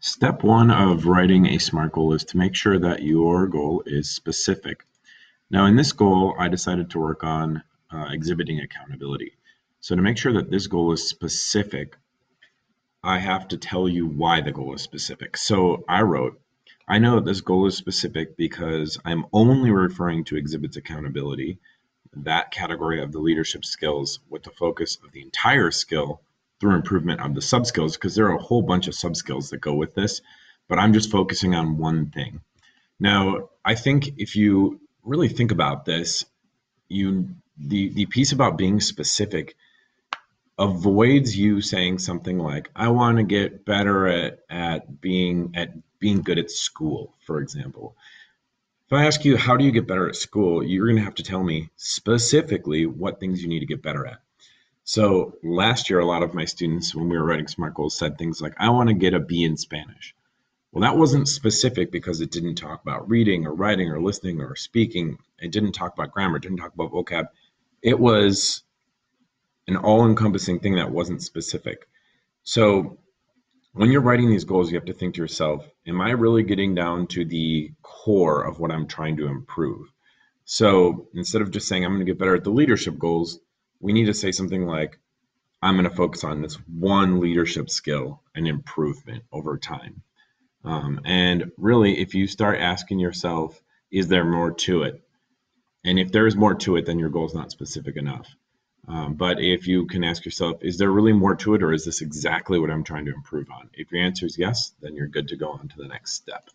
Step one of writing a SMART goal is to make sure that your goal is specific. Now, in this goal, I decided to work on exhibiting accountability. So, to make sure that this goal is specific, I have to tell you why the goal is specific. So, I wrote, I know that this goal is specific because I'm only referring to exhibits accountability, that category of the leadership skills, with the focus of the entire skill through improvement of the sub skills, because there are a whole bunch of sub skills that go with this, but I'm just focusing on one thing. Now, I think if you really think about this, the piece about being specific avoids you saying something like, I want to get better at being good at school, for example. If I ask you, how do you get better at school? You're going to have to tell me specifically what things you need to get better at. So last year, a lot of my students, when we were writing SMART goals, said things like, I want to get a B in Spanish. Well, that wasn't specific because it didn't talk about reading or writing or listening or speaking. It didn't talk about grammar. It didn't talk about vocab. It was an all-encompassing thing that wasn't specific. So when you're writing these goals, you have to think to yourself, am I really getting down to the core of what I'm trying to improve? So instead of just saying, I'm going to get better at the leadership goals, we need to say something like, I'm going to focus on this one leadership skill and improvement over time. And really, if you start asking yourself, is there more to it? And if there is more to it, then your goal is not specific enough. But if you can ask yourself, is there really more to it, or is this exactly what I'm trying to improve on? If your answer is yes, then you're good to go on to the next step.